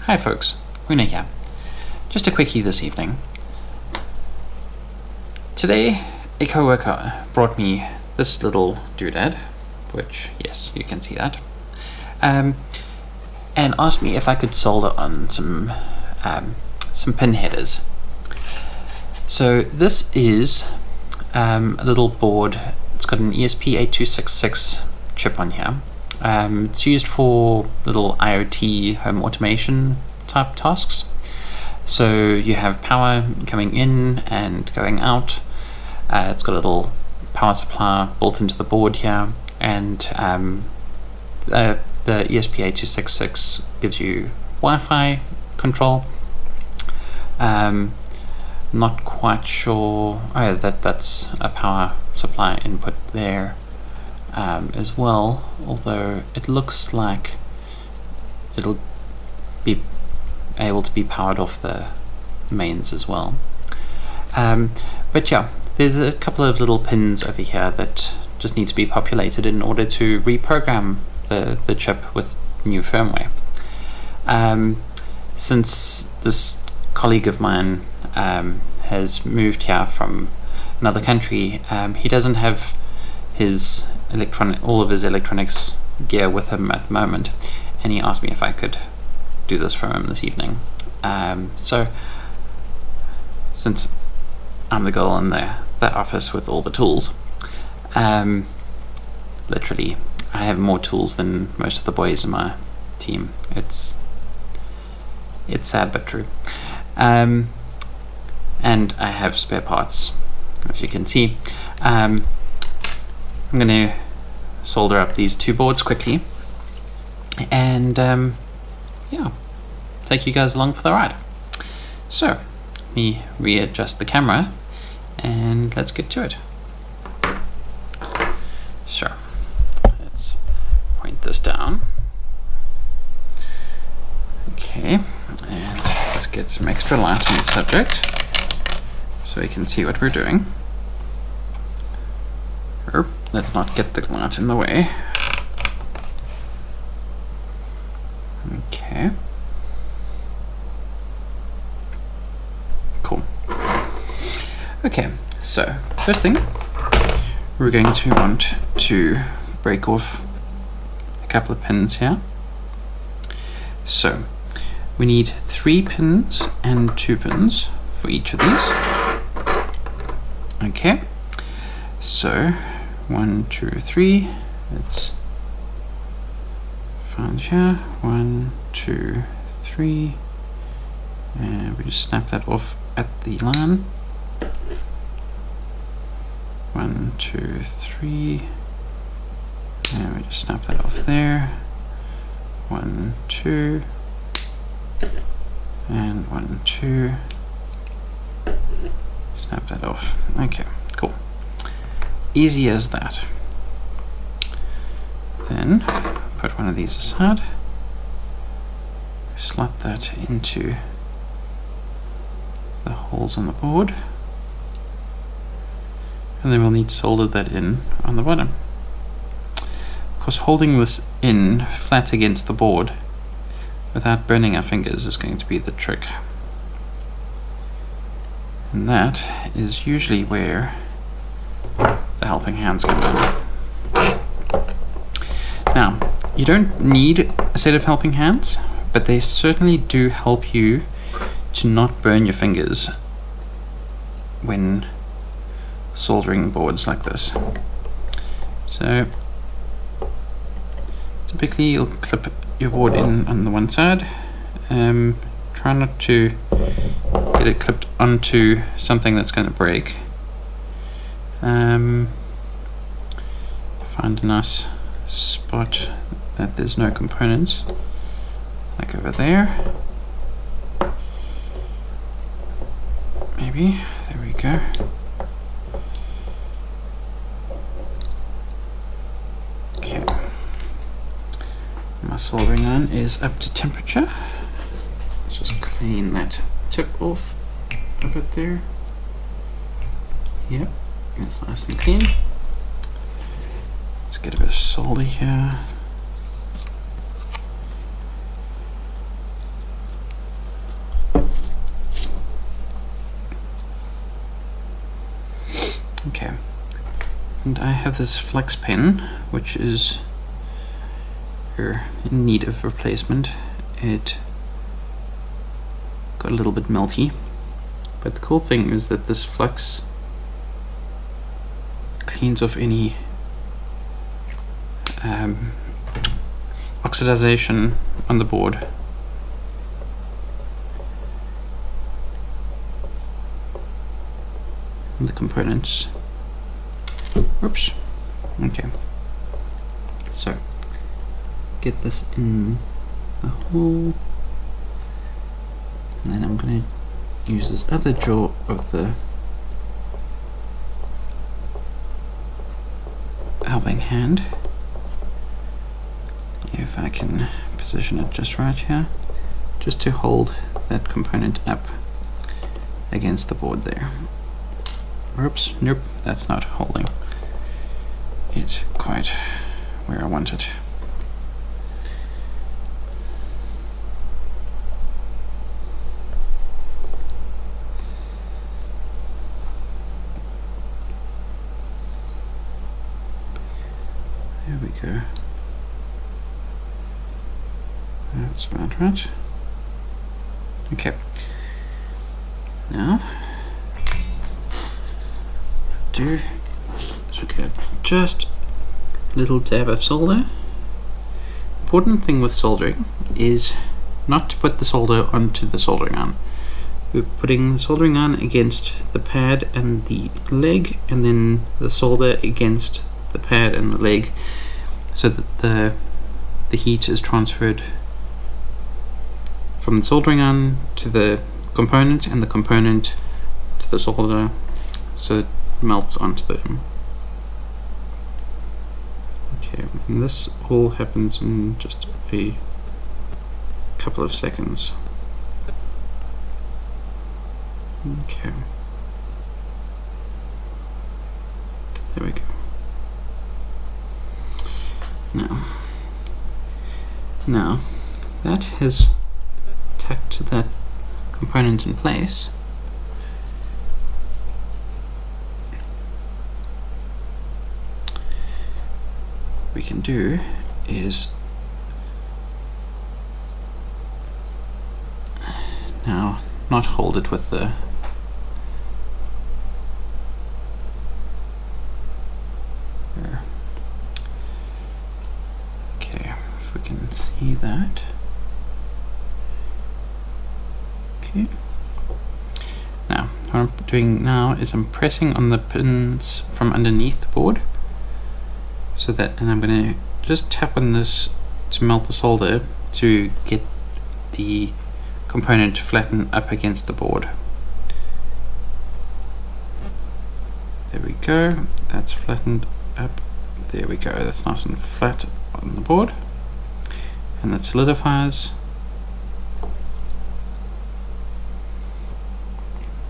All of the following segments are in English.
Hi folks, Rune here. Just a quickie this evening. Today a co-worker brought me this little doodad, which, yes, you can see that, and asked me if I could solder on some pin headers. So this is a little board. It's got an ESP8266 chip on here. It's used for little IoT home automation type tasks. So you have power coming in and going out. It's got a little power supply built into the board here, and the ESP8266 gives you Wi-Fi control. Not quite sure. Oh, that's a power supply input there as well, although it looks like it'll be able to be powered off the mains as well. But yeah, there's a couple of little pins over here that just need to be populated in order to reprogram the chip with new firmware. Since this colleague of mine has moved here from another country, he doesn't have all of his electronics gear with him at the moment, and he asked me if I could do this for him this evening. So since I'm the girl in the office with all the tools, literally I have more tools than most of the boys in my team. It's sad but true. And I have spare parts, as you can see. I'm going to solder up these two boards quickly and yeah, take you guys along for the ride. So let me readjust the camera and let's get to it. So let's point this down. Okay, and let's get some extra light on the subject so we can see what we're doing. Let's not get the light in the way. Okay. Cool. Okay, so first thing, we're going to want to break off a couple of pins here. So we need 3 pins and 2 pins for each of these. Okay, so 1, 2, 3. Let's find here. 1, 2, 3. And we just snap that off at the line. 1, 2, 3. And we just snap that off there. 1, 2. And 1, 2. Snap that off. Okay, cool. Easy as that. Then put one of these aside. Slot that into the holes on the board. And then we'll need to solder that in on the bottom. Of course, holding this in flat against the board without burning our fingers is going to be the trick. And that is usually where the helping hands come in. Now, you don't need a set of helping hands, but they certainly do help you to not burn your fingers when soldering boards like this. So typically you'll clip your board in on the one side. Try not to get it clipped onto something that's going to break. Find a nice spot that there's no components, like over there. Maybe, there we go. Okay, my soldering iron is up to temperature. Let's just clean that tip off a bit there. Yep, that's nice and clean. Let's get a bit of solder here. And I have this flex pen, which is in need of replacement. It got a little bit melty, but the cool thing is that this flux cleans off any oxidization on the board. And the components. Oops. Okay. So get this in the hole, and then I'm going to use this other jaw of the helping hand. If I can position it just right here, just to hold that component up against the board there. Oops, nope, that's not holding it quite where I want it. There we go. That's about right. Okay. Now, do is we get just a little dab of solder. Important thing with soldering is not to put the solder onto the soldering iron. We're putting the soldering iron against the pad and the leg, and then the solder against the pad and the leg, so that the heat is transferred from the soldering iron to the component, and the component to the solder, so it melts onto them. Okay, and this all happens in just a couple of seconds. Okay. There we go. Now that has tacked that component in place, what we can do is now not hold it with the see that. Okay. Now, what I'm doing now is I'm pressing on the pins from underneath the board, so that, and I'm going to just tap on this to melt the solder to get the component to flatten up against the board. There we go. That's flattened up. There we go. That's nice and flat on the board. And that solidifies.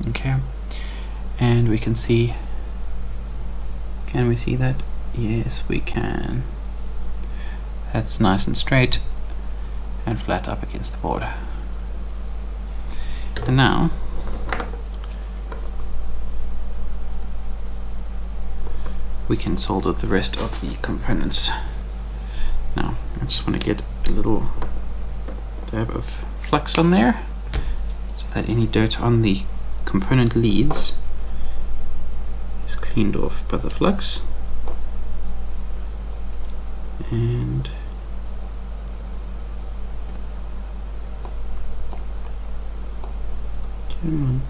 Okay, and we can see, can we see that? Yes, we can. That's nice and straight and flat up against the board. And now we can solder the rest of the components. Now, I just want to get a little dab of flux on there, so that any dirt on the component leads is cleaned off by the flux. And come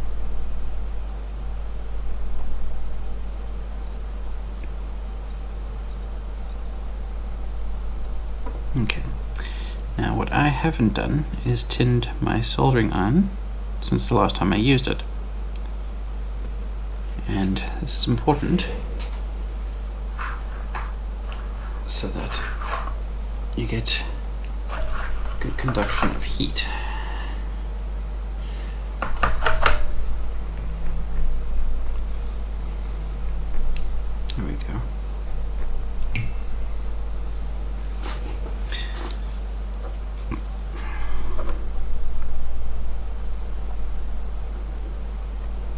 on. Okay, now what I haven't done is tinned my soldering iron since the last time I used it. And this is important so that you get good conduction of heat. There we go.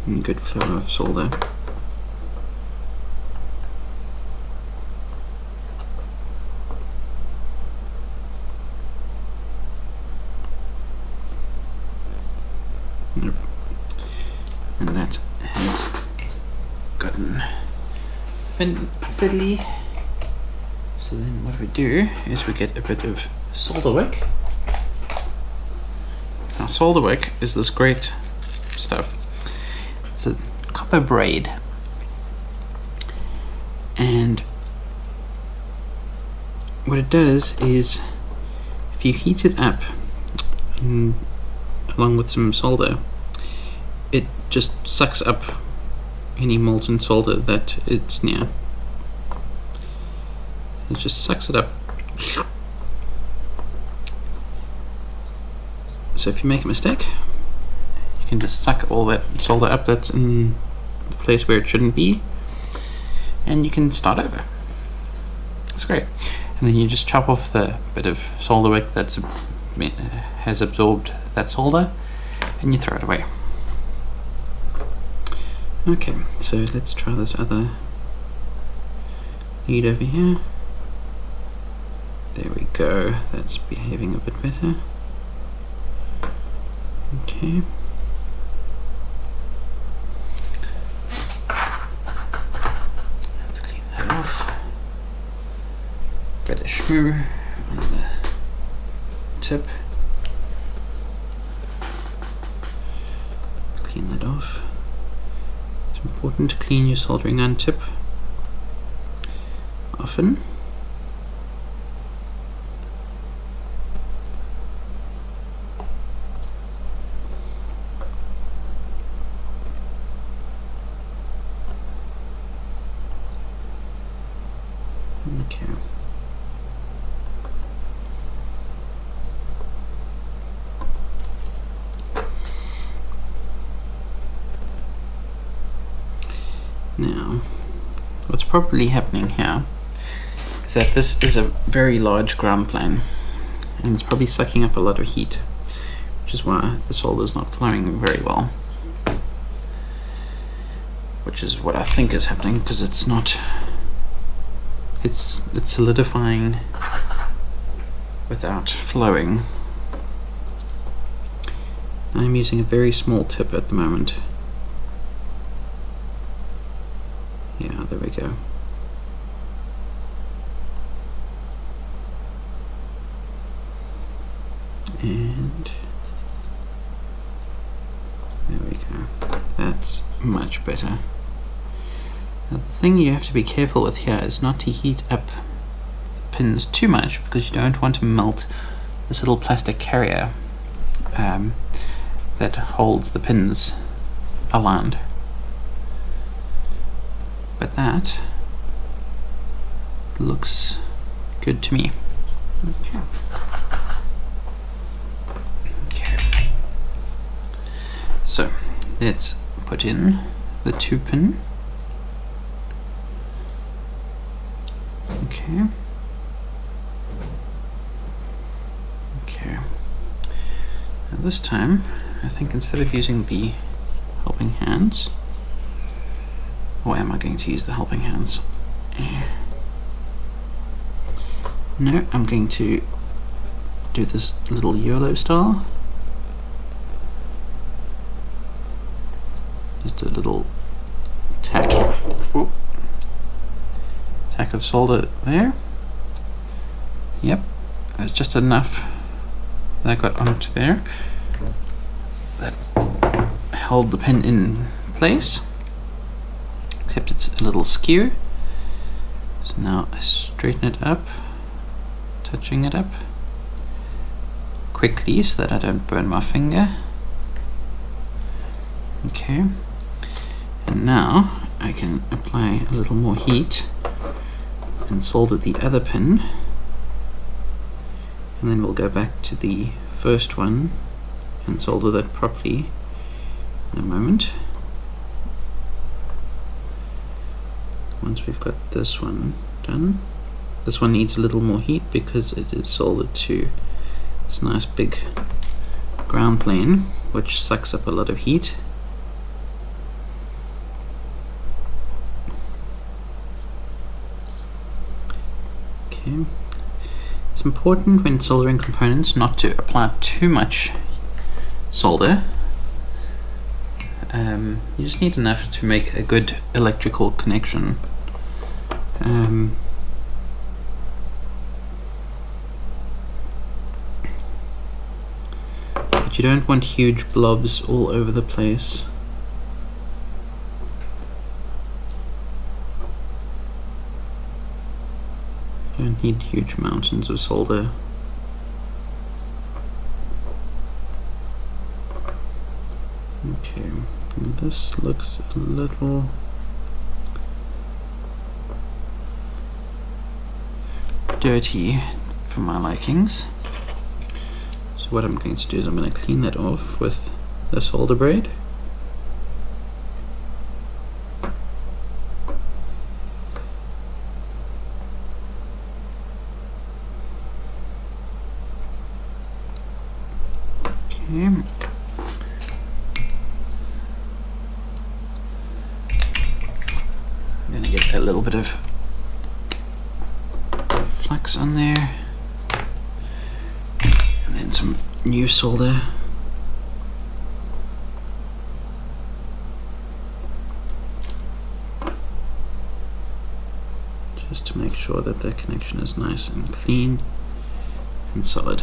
And good flow of solder. Yep. And that has gotten fiddly. So then what we do is we get a bit of solder wick. Now solder wick is this great stuff. It's a copper braid, and what it does is if you heat it up along with some solder, it just sucks up any molten solder that it's near. It just sucks it up. So if you make a mistake, you can just suck all that solder up that's in the place where it shouldn't be, and you can start over. That's great. And then you just chop off the bit of solder wick that's has absorbed that solder, and you throw it away. Okay, so let's try this other lead over here. There we go, that's behaving a bit better. Okay. Let's clean that off. Bit of shmoo on the tip. Clean that off. It's important to clean your soldering iron tip often. Okay. Now, what's probably happening here is that this is a very large ground plane, and it's probably sucking up a lot of heat, which is why the solder is not flowing very well. Which is what I think is happening, because it's not. It's solidifying without flowing. I'm using a very small tip at the moment. Yeah, there we go. And there we go. That's much better. Now, the thing you have to be careful with here is not to heat up the pins too much, because you don't want to melt this little plastic carrier that holds the pins aligned. But that looks good to me. Okay. Okay. So let's put in the 2-pin. Okay. Okay. Now this time, I think instead of using the helping hands, or am I going to use the helping hands? No, I'm going to do this little YOLO style. Just a little tack. Ooh. Tack of solder there. Yep, there's just enough that got onto there that held the pin in place, except it's a little skew. So now I straighten it up, touching it up quickly so that I don't burn my finger. Okay, and now I can apply a little more heat and solder the other pin, and then we'll go back to the first one and solder that properly in a moment. Once we've got this one done, this one needs a little more heat because it is soldered to this nice big ground plane which sucks up a lot of heat. Okay. It's important when soldering components not to apply too much solder, You just need enough to make a good electrical connection. But you don't want huge blobs all over the place. You don't need huge mountains of solder. Okay, this looks a little dirty for my likings. So what I'm going to do is I'm going to clean that off with the solder braid. Okay. I'm going to get a little bit of flux on there, and then some new solder. Just to make sure that the connection is nice and clean and solid.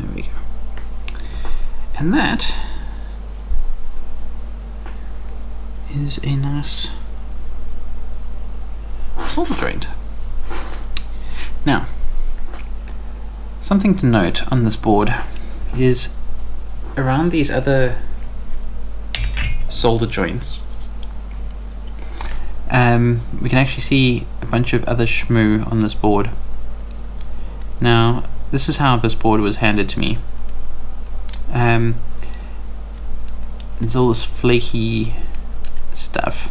There we go. And that is a nice solder joint. Now, something to note on this board is around these other solder joints, we can actually see a bunch of other shmoo on this board. Now, this is how this board was handed to me. There's all this flaky stuff.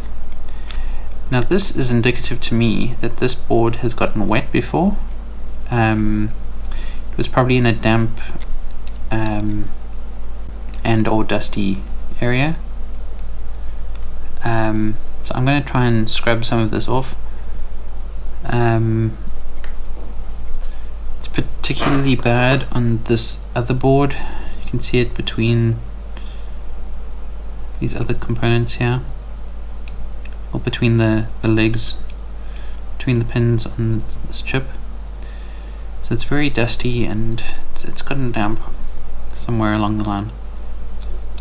Now this is indicative to me that this board has gotten wet before. It was probably in a damp and or dusty area. So I'm going to try and scrub some of this off. It's particularly bad on this other board. You can see it between these other components here, or between the legs, between the pins on this chip. So it's very dusty and it's gotten damp somewhere along the line.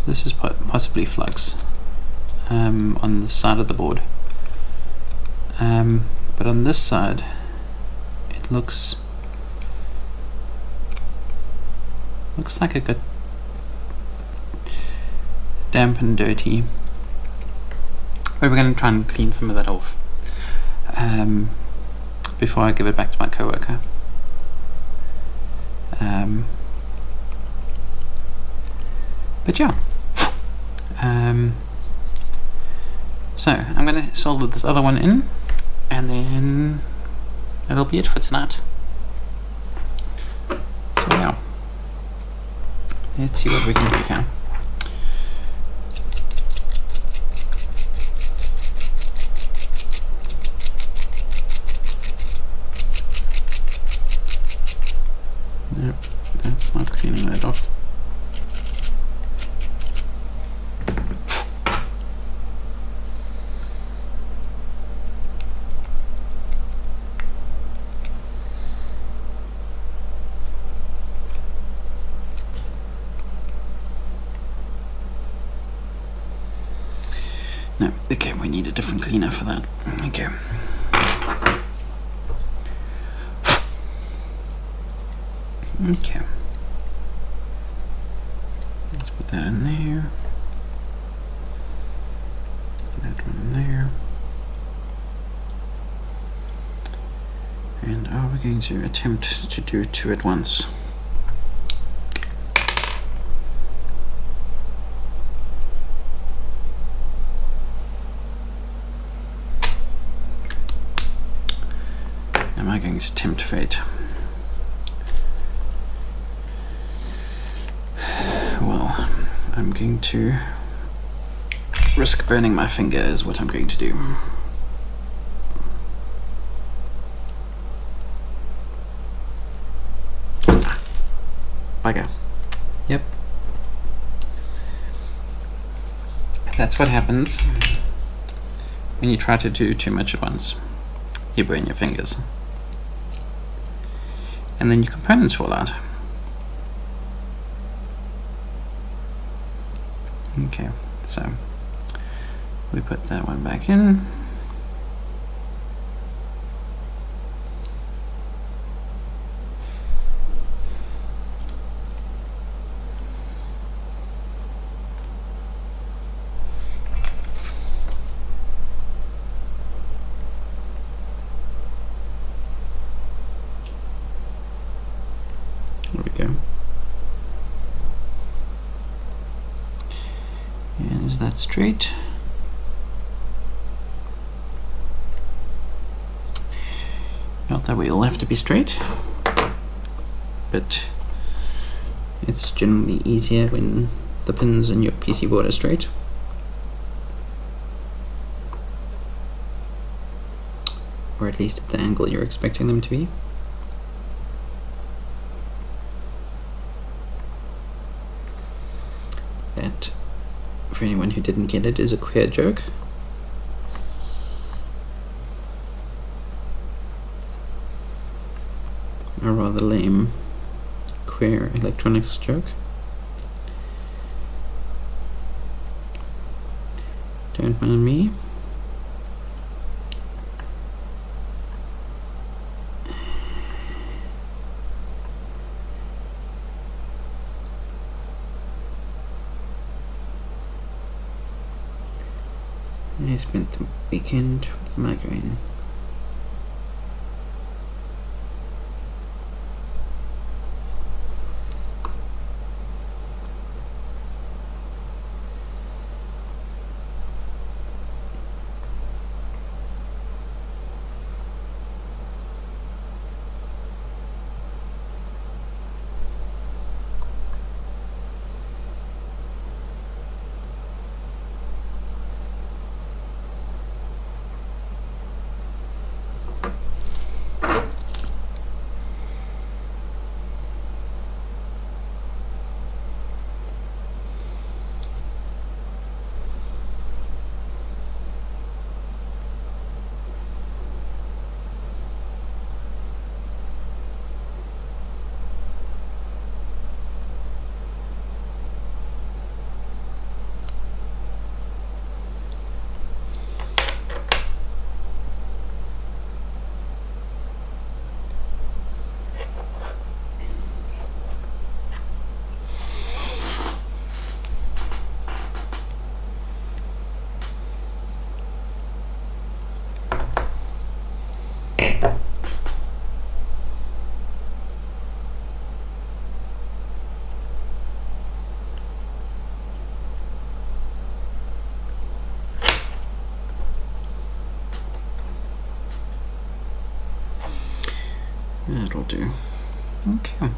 This is possibly flux on the side of the board, but on this side it looks like it got damp and dirty. But we're going to try and clean some of that off before I give it back to my coworker. But yeah, so I'm going to solder this other one in, and then that'll be it for tonight. So yeah, let's see what we can do here. Nope, that's not cleaning that off. No, okay, we need a different cleaner for that. Okay. Okay. Let's put that in there. That one in there. And are we going to attempt to do two at once? Am I going to tempt fate? Well, I'm going to risk burning my finger is what I'm going to do. Bugger. Yep. that's what happens when you try to do too much at once. You burn your fingers. And then your components fall out. Okay, so we put that one back in. There we go. And is that straight? Not that we all have to be straight, but it's generally easier when the pins in your PC board are straight. Or at least at the angle you're expecting them to be. That, for anyone who didn't get it, is a queer joke. A rather lame queer electronics joke. Don't mind me. I spent the weekend with migraine. That'll do. Okay.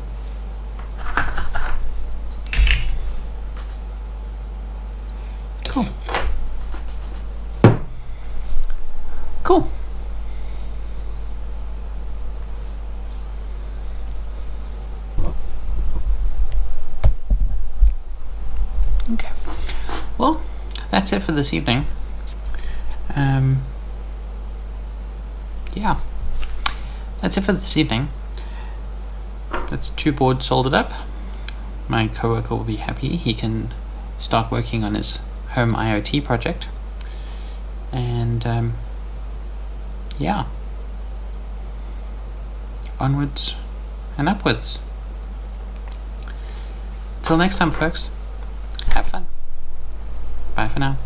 Cool. Cool. Okay. Well, that's it for this evening. Yeah. That's it for this evening. That's 2 boards soldered up. My coworker will be happy. He can start working on his home IoT project. And yeah. Onwards and upwards. Till next time, folks. Have fun. Bye for now.